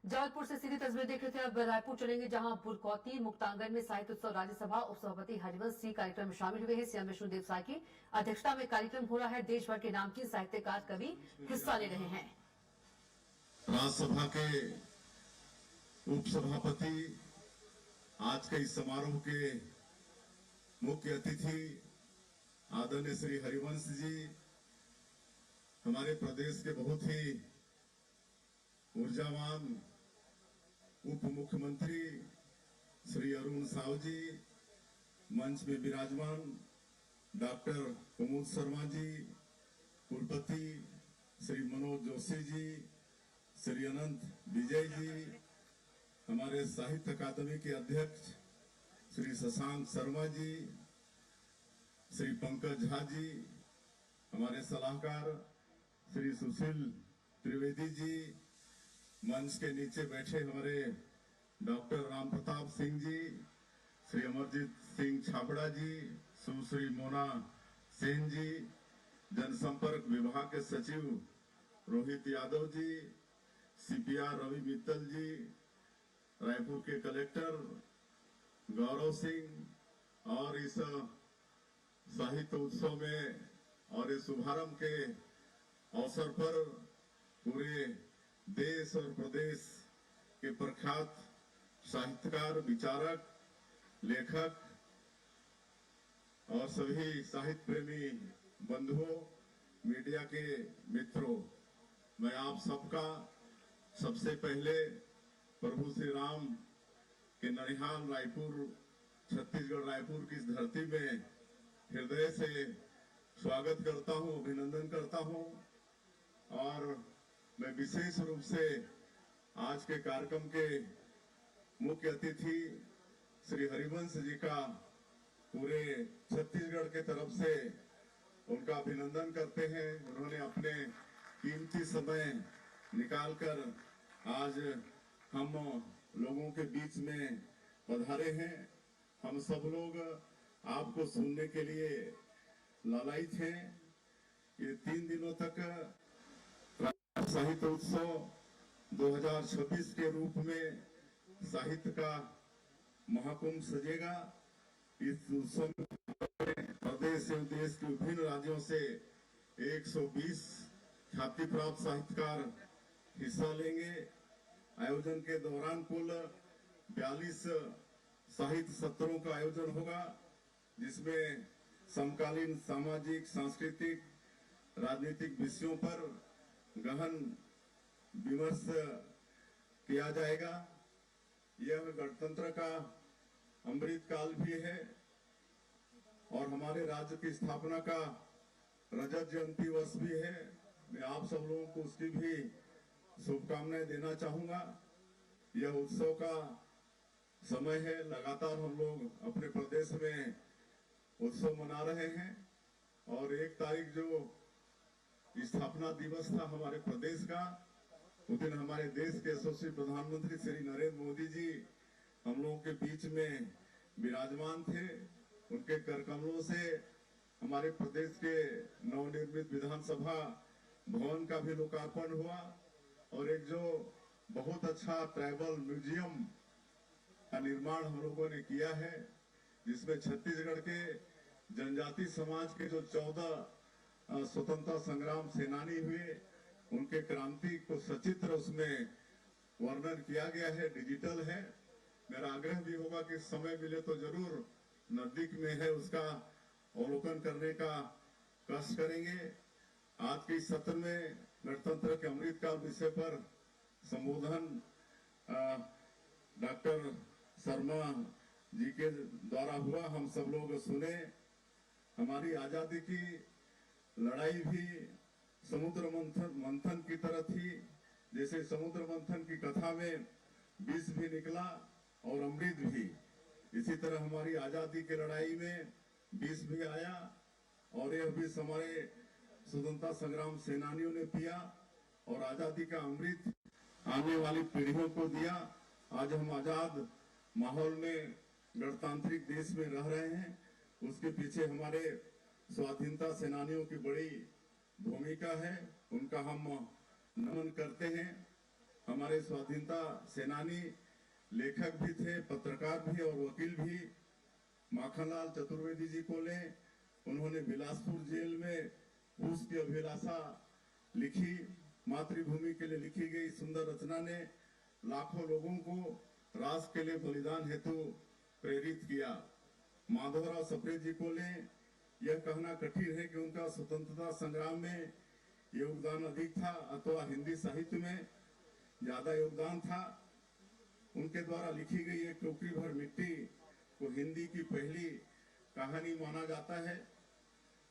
जबलपुर से सीधी तस्वीर देख रहे थे। अब रायपुर चलेंगे, जहां बुरकौती मुक्तांगन में साहित्य उत्सव राज्यसभा उपसभापति हरिवंश सिंह कार्यक्रम में शामिल हुए हैं। सीएम विष्णुदेव साय की अध्यक्षता में कार्यक्रम हो रहा है। देश भर के नामचीन साहित्यकार कवि हिस्सा ले रहे हैं। राज्यसभा के उपसभापति आज के इस समारोह के मुख्य अतिथि आदरणीय श्री हरिवंश जी, हमारे प्रदेश के बहुत ही ऊर्जावान उप मुख्यमंत्री श्री अरुण साव जी, मंच में विराजमान डॉक्टर प्रमोद शर्मा जी, कुलपति श्री मनोज जोशी जी, श्री अनंत विजय जी, हमारे साहित्य अकादमी के अध्यक्ष श्री शशांक शर्मा जी, श्री पंकज झा जी, हमारे सलाहकार श्री सुशील त्रिवेदी जी, मंच के नीचे बैठे हमारे डॉक्टर राम प्रताप सिंह जी, श्री अमरजीत सिंह छाबड़ा जी, सुश्री मोना सेन जी, जनसंपर्क विभाग के सचिव रोहित यादव जी, सीपीआर रवि मित्तल जी, रायपुर के कलेक्टर गौरव सिंह, और इस साहित्य उत्सव में और इस शुभारंभ के अवसर पर पूरे देश और प्रदेश के प्रख्यात साहित्यकार, विचारक, लेखक और सभी साहित्य प्रेमी बंधुओं, मीडिया के मित्रों, मैं आप सबका सबसे पहले प्रभु श्री राम के ननिहाल रायपुर, छत्तीसगढ़ रायपुर की इस धरती में हृदय से स्वागत करता हूं, अभिनंदन करता हूं। और मैं विशेष रूप से आज के कार्यक्रम के मुख्य अतिथि श्री हरिवंश जी का पूरे छत्तीसगढ़ के तरफ से उनका अभिनंदन करते हैं। उन्होंने अपने कीमती समय निकालकर आज हम लोगों के बीच में पधारे हैं। हम सब लोग आपको सुनने के लिए लालायित हैं। ये 3 दिनों तक साहित्य उत्सव 2026 के रूप में साहित्य का महाकुंभ सजेगा। इस उत्सव में प्रदेश एवं देश के विभिन्न राज्यों से 120 ख्याति प्राप्त साहित्यकार हिस्सा लेंगे। आयोजन के दौरान कुल 42 साहित्य सत्रों का आयोजन होगा, जिसमें समकालीन सामाजिक, सांस्कृतिक, राजनीतिक विषयों पर गहन विमर्श किया जाएगा। यह गणतंत्र का अमृत काल भी है और हमारे राज्य की स्थापना का रजत जयंती वर्ष भी है। मैं आप सब लोगों को उसकी भी शुभकामनाएं देना चाहूंगा। यह उत्सव का समय है, लगातार हम लोग अपने प्रदेश में उत्सव मना रहे हैं और 1 तारीख जो स्थापना दिवस था हमारे प्रदेश का, उस दिन हमारे देश के यशस्वी प्रधानमंत्री श्री नरेंद्र मोदी जी हम लोगों के बीच में विराजमान थे। उनके कर कमलों से हमारे प्रदेश के नवनिर्मित विधानसभा भवन का भी लोकार्पण हुआ और एक जो बहुत अच्छा ट्राइबल म्यूजियम का निर्माण हम लोगों ने किया है, जिसमें छत्तीसगढ़ के जनजाति समाज के जो 14 स्वतंत्रता संग्राम सेनानी हुए, उनके क्रांति को सचित्र उसमें वर्णन किया गया है, डिजिटल है। मेरा आग्रह भी होगा कि समय मिले तो जरूर, नजदीक में है, उसका अवलोकन करने का कष्ट करेंगे। आज के इस सत्र में गणतंत्र के अमृत काल विषय पर संबोधन डॉक्टर शर्मा जी के द्वारा हुआ, हम सब लोग सुने। हमारी आजादी की लड़ाई भी समुद्र मंथन की तरह थी। जैसे समुद्र मंथन की कथा में विष भी निकला और अमृत भी, इसी तरह हमारी आजादी की लड़ाई में विष भी आया और यह विष हमारे स्वतंत्रता संग्राम सेनानियों ने पिया और आजादी का अमृत आने वाली पीढ़ियों को दिया। आज हम आजाद माहौल में गणतांत्रिक देश में रह रहे हैं। उसके पीछे हमारे स्वाधीनता सेनानियों की बड़ी भूमिका है, उनका हम नमन करते हैं। हमारे स्वाधीनता सेनानी, लेखक भी थे, पत्रकार भी और वकील भी। माखनलाल चतुर्वेदी जी को लें, उन्होंने बिलासपुर जेल में पूस की अभिलाषा लिखी। मातृभूमि के लिए लिखी गई सुंदर रचना ने लाखों लोगों को राष्ट्र के लिए बलिदान हेतु प्रेरित किया। माधवराव सप्रे जी को लें, यह कहना कठिन है कि उनका स्वतंत्रता संग्राम में योगदान अधिक था अथवा हिंदी साहित्य में ज्यादा योगदान था। उनके द्वारा लिखी गई एक टोकरी भर मिट्टी को हिंदी की पहली कहानी माना जाता है।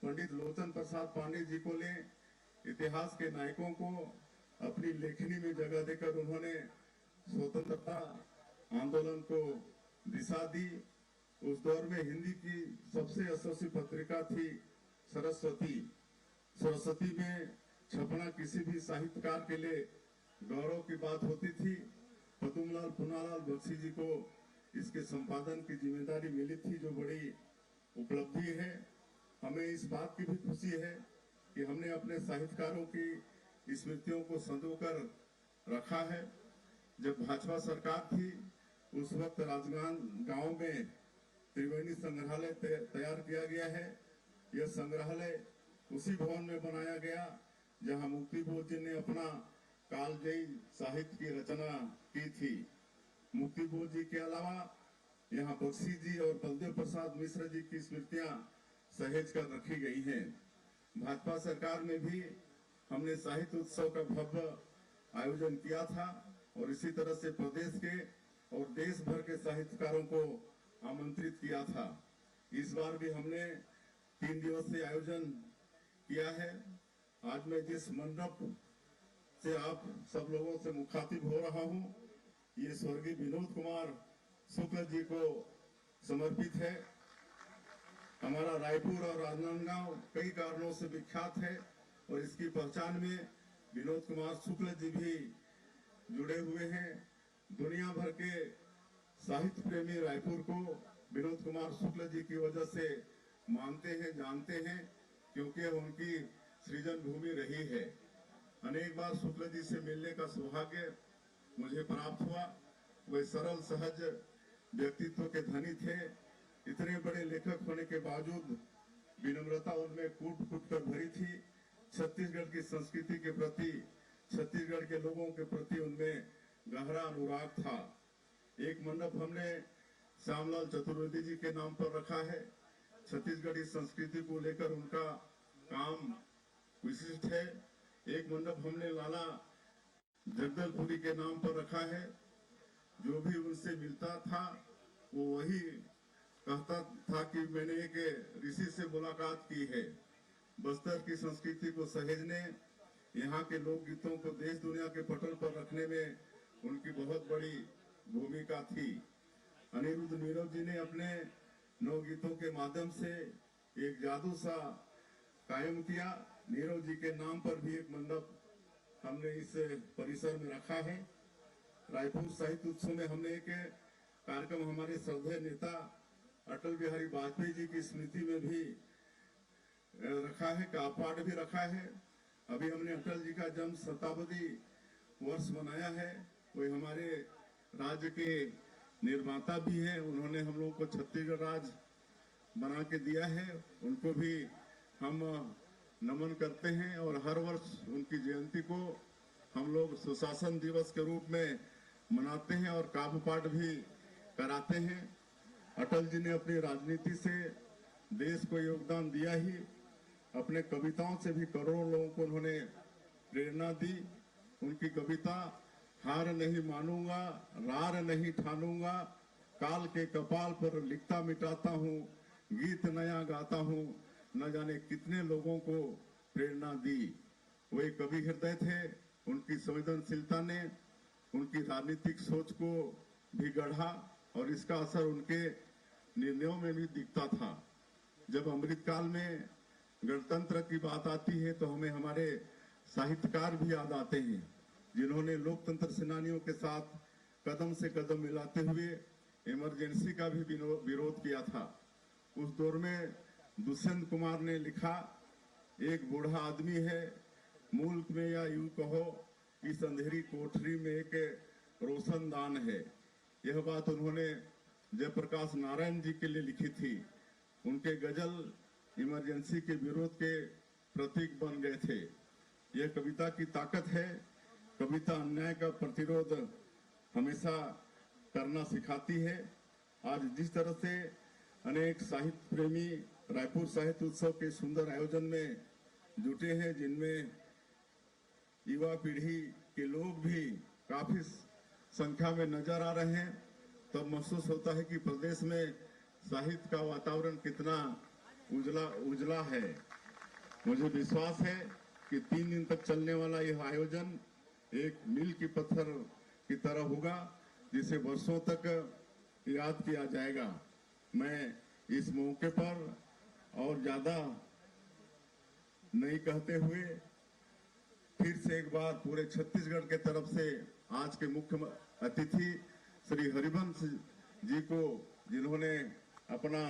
पंडित लोचन प्रसाद पांडे जी को लें, इतिहास के नायकों को अपनी लेखनी में जगह देकर उन्होंने स्वतंत्रता आंदोलन को दिशा दी। उस दौर में हिंदी की सबसे यशस्वी पत्रिका थी सरस्वती। सरस्वती में छपना किसी भी साहित्यकार के लिए गौरव की बात होती थी। पदुमलाल पुनालाल बख्शी जी को इसके संपादन की जिम्मेदारी मिली थी, जो बड़ी उपलब्धि है। हमें इस बात की भी खुशी है कि हमने अपने साहित्यकारों की स्मृतियों को संजोकर रखा है। जब भाजपा सरकार थी उस वक्त राजगांव में त्रिवेणी संग्रहालय तैयार किया गया है। यह संग्रहालय उसी भवन में बनाया गया जहां मुक्ति बोध जी ने अपना कालजयी साहित्य की रचना की थी। मुक्ति बोध जी के अलावा यहाँ बख्शी जी और बलदेव प्रसाद मिश्र जी की स्मृतियां सहेज कर रखी गई हैं। भाजपा सरकार में भी हमने साहित्य उत्सव का भव्य आयोजन किया था और इसी तरह से प्रदेश के और देश भर के साहित्यकारों को आमंत्रित किया था। इस बार भी हमने 3 दिवसीय आयोजन किया है। आज मैं जिस मंडप से आप सब लोगों से मुखातिब हो रहा हूं, ये स्वर्गीय विनोद कुमार शुक्ल जी को समर्पित है। हमारा रायपुर और राजनांदगांव कई कारणों से विख्यात है और इसकी पहचान में विनोद कुमार शुक्ल जी भी जुड़े हुए हैं। दुनिया भर के साहित्य प्रेमी रायपुर को विनोद कुमार शुक्ल जी की वजह से मानते हैं, जानते हैं, क्योंकि उनकी सृजन भूमि रही है। अनेक बार शुक्ल जी से मिलने का सौभाग्य मुझे प्राप्त हुआ। वे सरल सहज व्यक्तित्व के धनी थे। इतने बड़े लेखक होने के बावजूद विनम्रता उनमें कूट कूट कर भरी थी। छत्तीसगढ़ की संस्कृति के प्रति, छत्तीसगढ़ के लोगों के प्रति उनमें गहरा अनुराग था। एक मंडप हमने श्यामलाल चतुर्वेदी जी के नाम पर रखा है। छत्तीसगढ़ी संस्कृति को लेकर उनका काम विशिष्ट है। एक मंडप हमने लाला जगदलपुरी के नाम पर रखा है। जो भी उनसे मिलता था वो वही कहता था कि मैंने एक ऋषि से मुलाकात की है। बस्तर की संस्कृति को सहेजने, यहाँ के लोकगीतों को देश दुनिया के पटल पर रखने में उनकी बहुत बड़ी भूमिका थी। अनिरुद्ध नीरव जी ने अपने नवगीतों के माध्यम से एक जादू सा कायम किया। नीरव जी के नाम पर भी एक मंडप हमने इस परिसर में रखा है। रायपुर साहित्य उत्सव में हमने एक कार्यक्रम हमारे श्रद्धेय नेता अटल बिहारी वाजपेयी जी की स्मृति में भी रखा है, कापाठ भी रखा है। अभी हमने अटल जी का जन्म शताब्दी वर्ष मनाया है। वे हमारे राज्य के निर्माता भी हैं। उन्होंने हम लोग को छत्तीसगढ़ राज्य बना के दिया है। उनको भी हम नमन करते हैं और हर वर्ष उनकी जयंती को हम लोग सुशासन दिवस के रूप में मनाते हैं और काव्य पाठ भी कराते हैं। अटल जी ने अपनी राजनीति से देश को योगदान दिया ही, अपने कविताओं से भी करोड़ों लोगों को उन्होंने प्रेरणा दी। उनकी कविता हार नहीं मानूंगा, रार नहीं ठानूंगा, काल के कपाल पर लिखता मिटाता हूँ, गीत नया गाता हूँ, न जाने कितने लोगों को प्रेरणा दी। वे कवि हृदय थे। उनकी संवेदनशीलता ने उनकी राजनीतिक सोच को भी गढ़ा और इसका असर उनके निर्णयों में भी दिखता था। जब अमृतकाल में गणतंत्र की बात आती है तो हमें हमारे साहित्यकार भी याद आते हैं, जिन्होंने लोकतंत्र सेनानियों के साथ कदम से कदम मिलाते हुए इमरजेंसी का भी विरोध किया था। उस दौर में दुष्यंत कुमार ने लिखा, एक बूढ़ा आदमी है मुल्क में या यूं कहो इस अंधेरी कोठरी में एक रोशनदान है। यह बात उन्होंने जयप्रकाश नारायण जी के लिए लिखी थी। उनके गजल इमरजेंसी के विरोध के प्रतीक बन गए थे। यह कविता की ताकत है। कविता अन्याय का प्रतिरोध हमेशा करना सिखाती है। आज जिस तरह से अनेक साहित्य प्रेमी रायपुर साहित्य उत्सव के सुंदर आयोजन में जुटे हैं, जिनमें युवा पीढ़ी के लोग भी काफी संख्या में नजर आ रहे हैं, तब महसूस होता है कि प्रदेश में साहित्य का वातावरण कितना उजला है। मुझे विश्वास है कि 3 दिन तक चलने वाला यह आयोजन एक मील की पत्थर की तरह होगा, जिसे वर्षों तक याद किया जाएगा। मैं इस मौके पर और ज्यादा नहीं कहते हुए फिर से एक बार पूरे छत्तीसगढ़ के तरफ से आज के मुख्य अतिथि श्री हरिवंश जी को, जिन्होंने अपना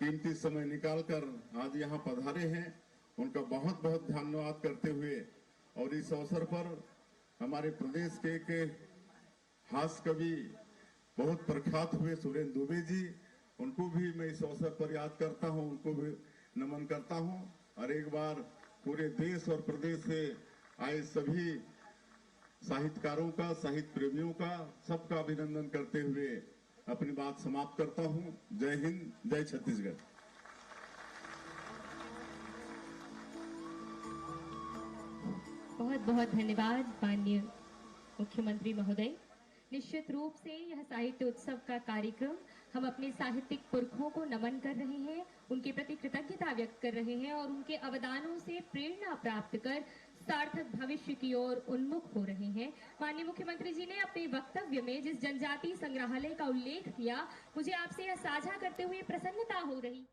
कीमती समय निकालकर आज यहाँ पधारे हैं, उनका बहुत बहुत धन्यवाद करते हुए और इस अवसर पर हमारे प्रदेश के एक हास्य कवि बहुत प्रख्यात हुए सुरेंद्र दुबे जी, उनको भी मैं इस अवसर पर याद करता हूं, उनको भी नमन करता हूं और एक बार पूरे देश और प्रदेश से आए सभी साहित्यकारों का, साहित्य प्रेमियों का, सबका अभिनंदन करते हुए अपनी बात समाप्त करता हूं। जय हिंद, जय छत्तीसगढ़। बहुत बहुत धन्यवाद माननीय मुख्यमंत्री महोदय। निश्चित रूप से यह साहित्य उत्सव का कार्यक्रम हम अपने साहित्यिक पुरखों को नमन कर रहे हैं, उनके प्रति कृतज्ञता व्यक्त कर रहे हैं और उनके अवदानों से प्रेरणा प्राप्त कर सार्थक भविष्य की ओर उन्मुख हो रहे हैं। माननीय मुख्यमंत्री जी ने अपने वक्तव्य में जिस जनजातीय संग्रहालय का उल्लेख किया, मुझे आपसे यह साझा करते हुए प्रसन्नता हो रही।